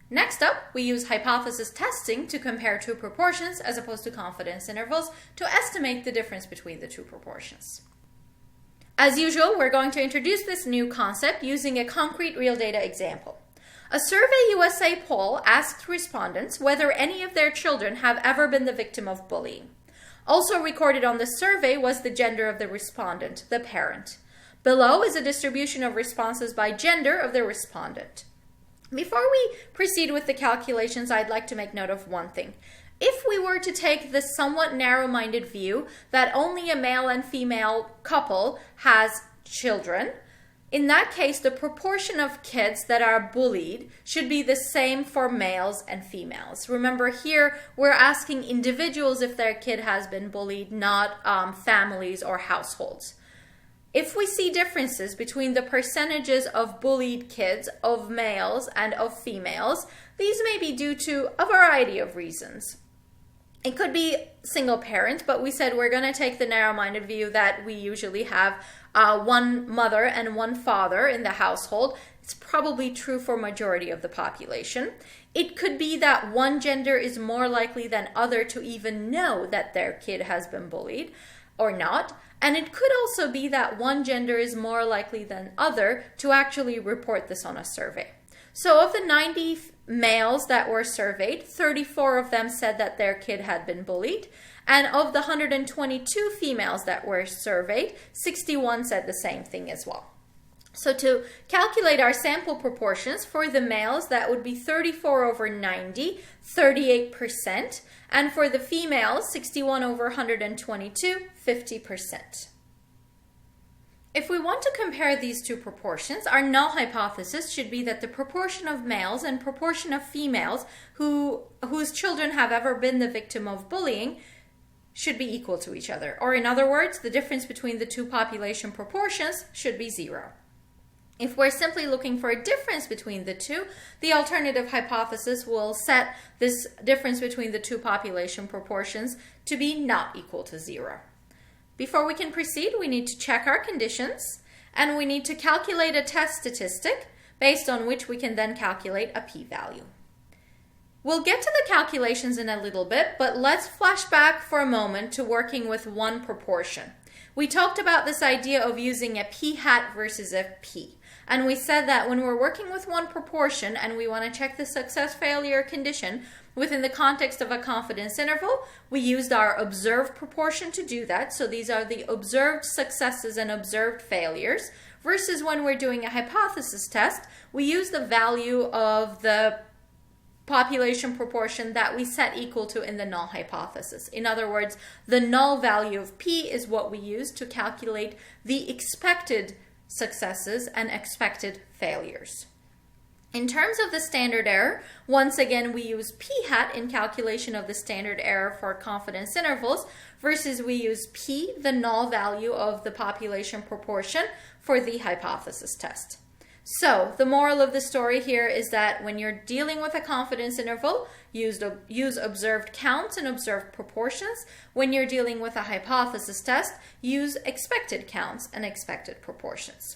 Next up, we use hypothesis testing to compare two proportions as opposed to confidence intervals to estimate the difference between the two proportions. As usual, we're going to introduce this new concept using a concrete real data example. A Survey USA poll asked respondents whether any of their children have ever been the victim of bullying. Also recorded on the survey was the gender of the respondent, the parent. Below is a distribution of responses by gender of the respondent. Before we proceed with the calculations, I'd like to make note of one thing. If we were to take the somewhat narrow-minded view that only a male and female couple has children, in that case, the proportion of kids that are bullied should be the same for males and females. Remember, here we're asking individuals if their kid has been bullied, not families or households. If we see differences between the percentages of bullied kids, of males and of females, these may be due to a variety of reasons. It could be single parent, but we said we're going to take the narrow-minded view that we usually have one mother and one father in the household. It's probably true for majority of the population. It could be that one gender is more likely than other to even know that their kid has been bullied or not. And it could also be that one gender is more likely than other to actually report this on a survey. So of the 90 males that were surveyed, 34 of them said that their kid had been bullied. And of the 122 females that were surveyed, 61 said the same thing as well. So to calculate our sample proportions for the males, that would be 34 over 90, 38%. And for the females, 61 over 122, 50%. If we want to compare these two proportions, our null hypothesis should be that the proportion of males and proportion of females whose children have ever been the victim of bullying should be equal to each other. Or in other words, the difference between the two population proportions should be 0. If we're simply looking for a difference between the two, the alternative hypothesis will set this difference between the two population proportions to be not equal to 0. Before we can proceed, we need to check our conditions, and we need to calculate a test statistic based on which we can then calculate a p-value. We'll get to the calculations in a little bit, but let's flash back for a moment to working with one proportion. We talked about this idea of using a p-hat versus a p. And we said that when we're working with one proportion and we want to check the success-failure condition within the context of a confidence interval, we used our observed proportion to do that. So these are the observed successes and observed failures. Versus when we're doing a hypothesis test, we use the value of the population proportion that we set equal to in the null hypothesis. In other words, the null value of p is what we use to calculate the expected successes and expected failures. In terms of the standard error, once again we use p-hat in calculation of the standard error for confidence intervals versus we use p, the null value of the population proportion, for the hypothesis test. So the moral of the story here is that when you're dealing with a confidence interval, use observed counts and observed proportions. When you're dealing with a hypothesis test, use expected counts and expected proportions.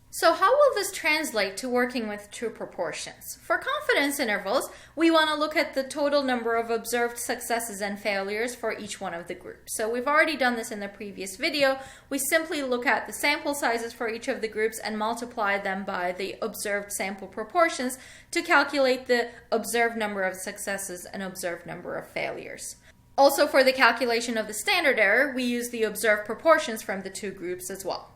So how will this translate to working with true proportions? For confidence intervals, we want to look at the total number of observed successes and failures for each one of the groups. So we've already done this in the previous video. We simply look at the sample sizes for each of the groups and multiply them by the observed sample proportions to calculate the observed number of successes and observed number of failures. Also, for the calculation of the standard error, we use the observed proportions from the two groups as well.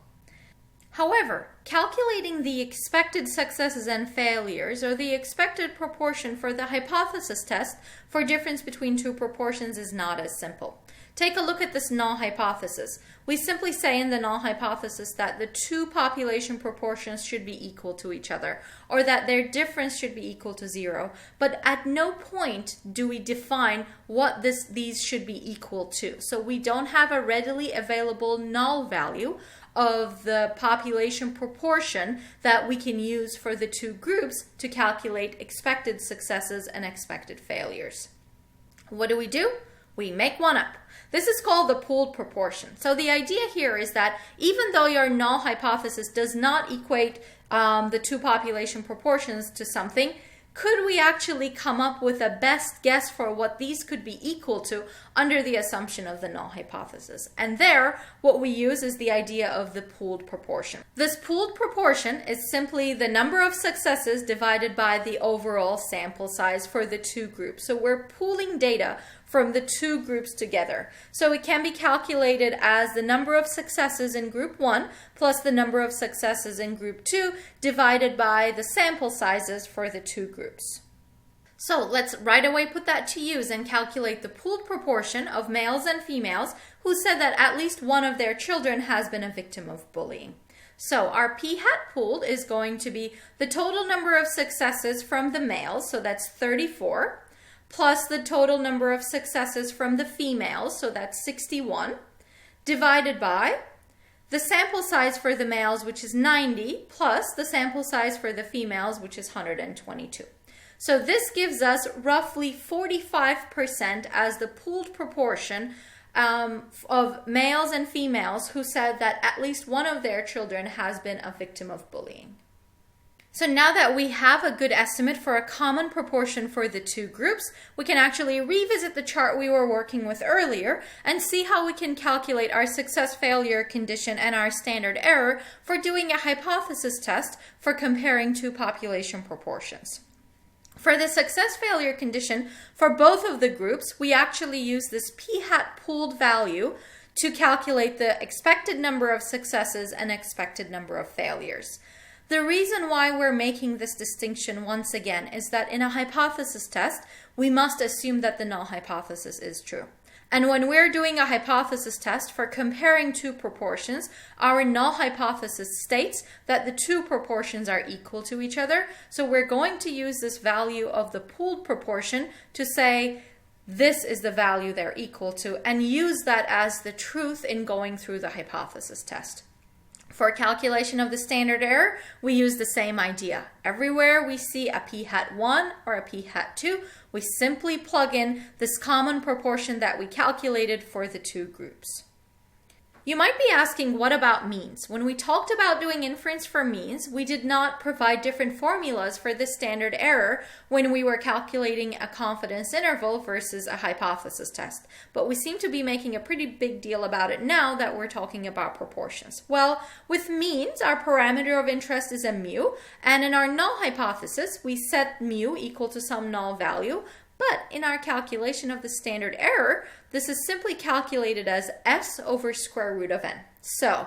However, calculating the expected successes and failures, or the expected proportion for the hypothesis test for difference between two proportions, is not as simple. Take a look at this null hypothesis. We simply say in the null hypothesis that the two population proportions should be equal to each other, or that their difference should be equal to 0. But at no point do we define what these should be equal to. So we don't have a readily available null value of the population proportion that we can use for the two groups to calculate expected successes and expected failures. What do? We make one up. This is called the pooled proportion. So the idea here is that even though your null hypothesis does not equate the two population proportions to something, could we actually come up with a best guess for what these could be equal to under the assumption of the null hypothesis? And there, what we use is the idea of the pooled proportion. This pooled proportion is simply the number of successes divided by the overall sample size for the two groups. So we're pooling data from the two groups together. So it can be calculated as the number of successes in group 1 plus the number of successes in group 2 divided by the sample sizes for the two groups. So let's right away put that to use and calculate the pooled proportion of males and females who said that at least one of their children has been a victim of bullying. So our p hat pooled is going to be the total number of successes from the males, so that's 34, plus the total number of successes from the females, so that's 61, divided by the sample size for the males, which is 90, plus the sample size for the females, which is 122. So this gives us roughly 45% as the pooled proportion of males and females who said that at least one of their children has been a victim of bullying. So now that we have a good estimate for a common proportion for the two groups, we can actually revisit the chart we were working with earlier and see how we can calculate our success-failure condition and our standard error for doing a hypothesis test for comparing two population proportions. For the success-failure condition for both of the groups, we actually use this p hat pooled value to calculate the expected number of successes and expected number of failures. The reason why we're making this distinction once again is that in a hypothesis test, we must assume that the null hypothesis is true. And when we're doing a hypothesis test for comparing two proportions, our null hypothesis states that the two proportions are equal to each other. So we're going to use this value of the pooled proportion to say this is the value they're equal to and use that as the truth in going through the hypothesis test. For calculation of the standard error, we use the same idea. Everywhere we see a p hat 1 or a p hat 2, we simply plug in this common proportion that we calculated for the two groups. You might be asking, what about means? When we talked about doing inference for means, we did not provide different formulas for the standard error when we were calculating a confidence interval versus a hypothesis test. But we seem to be making a pretty big deal about it now that we're talking about proportions. Well, with means, our parameter of interest is a mu, and in our null hypothesis, we set mu equal to some null value. But in our calculation of the standard error, this is simply calculated as s over square root of n. So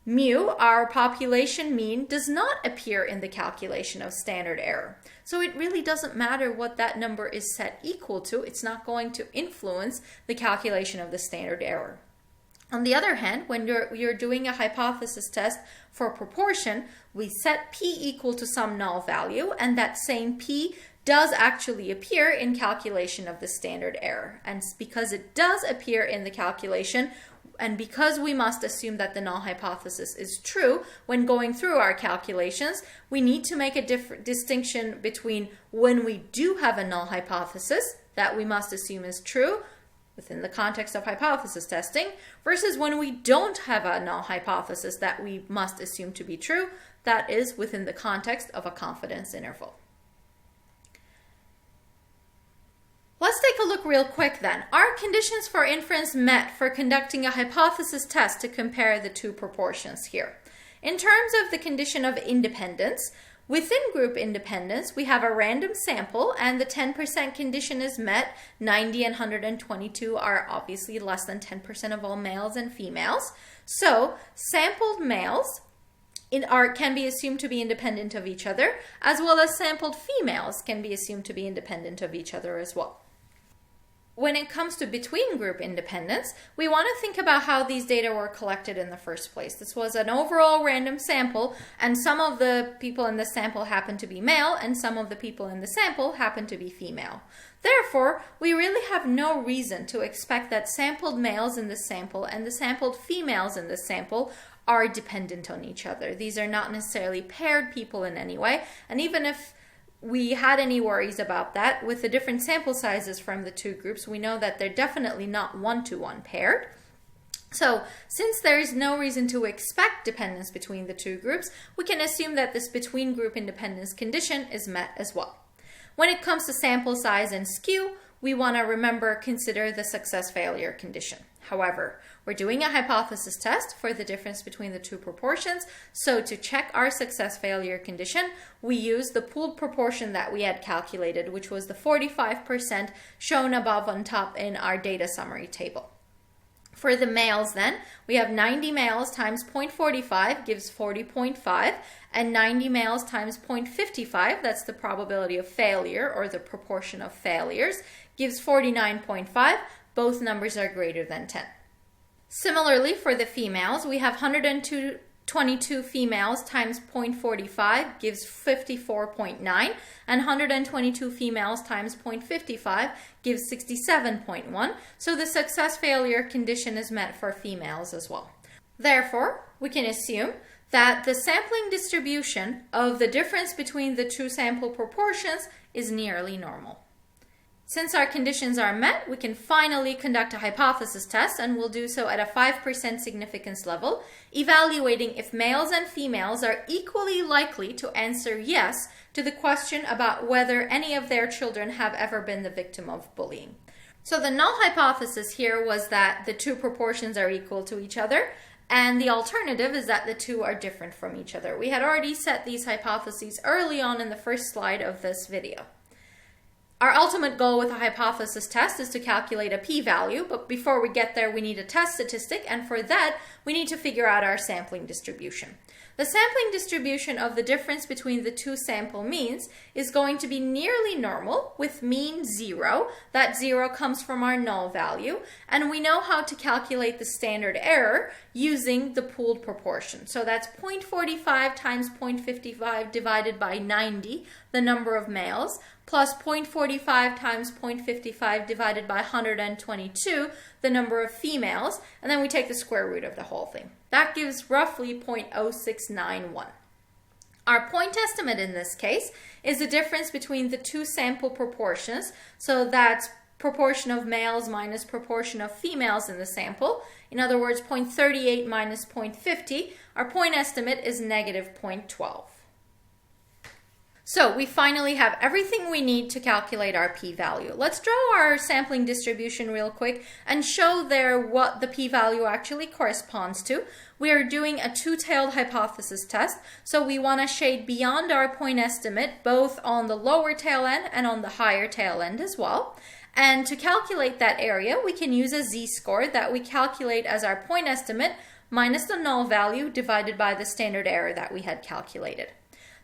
mu, our population mean, does not appear in the calculation of standard error. So it really doesn't matter what that number is set equal to. It's not going to influence the calculation of the standard error. On the other hand, when you're doing a hypothesis test for proportion, we set p equal to some null value, and that same p does actually appear in calculation of the standard error. And because it does appear in the calculation, and because we must assume that the null hypothesis is true when going through our calculations, we need to make a distinction between when we do have a null hypothesis that we must assume is true within the context of hypothesis testing versus when we don't have a null hypothesis that we must assume to be true, that is within the context of a confidence interval. Let's take a look real quick then. Are conditions for inference met for conducting a hypothesis test to compare the two proportions here? In terms of the condition of independence, within group independence, we have a random sample and the 10% condition is met. 90 and 122 are obviously less than 10% of all males and females. So sampled males can be assumed to be independent of each other, as well as sampled females can be assumed to be independent of each other as well. When it comes to between group independence, we want to think about how these data were collected in the first place. This was an overall random sample, and some of the people in the sample happen to be male, and some of the people in the sample happen to be female. Therefore, we really have no reason to expect that sampled males in the sample and the sampled females in the sample are dependent on each other. These are not necessarily paired people in any way, and even if we had any worries about that, with the different sample sizes from the two groups, we know that they're definitely not one-to-one paired. So since there is no reason to expect dependence between the two groups, we can assume that this between group independence condition is met as well. when it comes to sample size and skew, we want to consider the success-failure condition. However, we're doing a hypothesis test for the difference between the two proportions, so to check our success-failure condition, we use the pooled proportion that we had calculated, which was the 45% shown above on top in our data summary table. For the males then, we have 90 males times 0.45 gives 40.5, and 90 males times 0.55, that's the probability of failure or the proportion of failures, gives 49.5. Both numbers are greater than 10. Similarly, for the females, we have 122 females times 0.45 gives 54.9, and 122 females times 0.55 gives 67.1. So the success-failure condition is met for females as well. Therefore, we can assume that the sampling distribution of the difference between the two sample proportions is nearly normal. Since our conditions are met, we can finally conduct a hypothesis test, and we'll do so at a 5% significance level, evaluating if males and females are equally likely to answer yes to the question about whether any of their children have ever been the victim of bullying. So the null hypothesis here was that the two proportions are equal to each other, and the alternative is that the two are different from each other. We had already set these hypotheses early on in the first slide of this video. Our ultimate goal with a hypothesis test is to calculate a p-value, but before we get there, we need a test statistic, and for that, we need to figure out our sampling distribution. The sampling distribution of the difference between the two sample means is going to be nearly normal, with mean 0. That 0 comes from our null value, and we know how to calculate the standard error using the pooled proportion. So that's 0.45 times 0.55 divided by 90, the number of males, plus 0.45 times 0.55 divided by 122, the number of females, and then we take the square root of the whole thing. That gives roughly 0.0691. Our point estimate in this case is the difference between the two sample proportions, so that's proportion of males minus proportion of females in the sample. In other words, 0.38 minus 0.50. Our point estimate is negative 0.12. So we finally have everything we need to calculate our p-value. Let's draw our sampling distribution real quick and show there what the p-value actually corresponds to. We are doing a two-tailed hypothesis test, so we want to shade beyond our point estimate, both on the lower tail end and on the higher tail end as well. And to calculate that area, we can use a z-score that we calculate as our point estimate minus the null value divided by the standard error that we had calculated.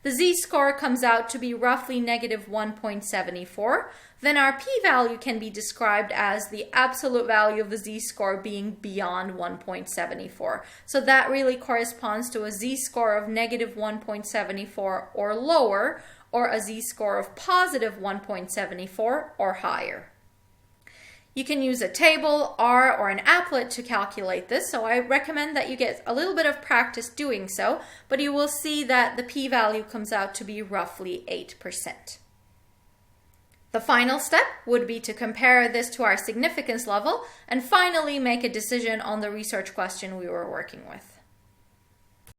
The z-score comes out to be roughly negative 1.74. Then our p-value can be described as the absolute value of the z-score being beyond 1.74. So that really corresponds to a z-score of negative 1.74 or lower, or a z-score of positive 1.74 or higher. You can use a table, R, or an applet to calculate this, so I recommend that you get a little bit of practice doing so, but you will see that the p-value comes out to be roughly 8%. The final step would be to compare this to our significance level and finally make a decision on the research question we were working with.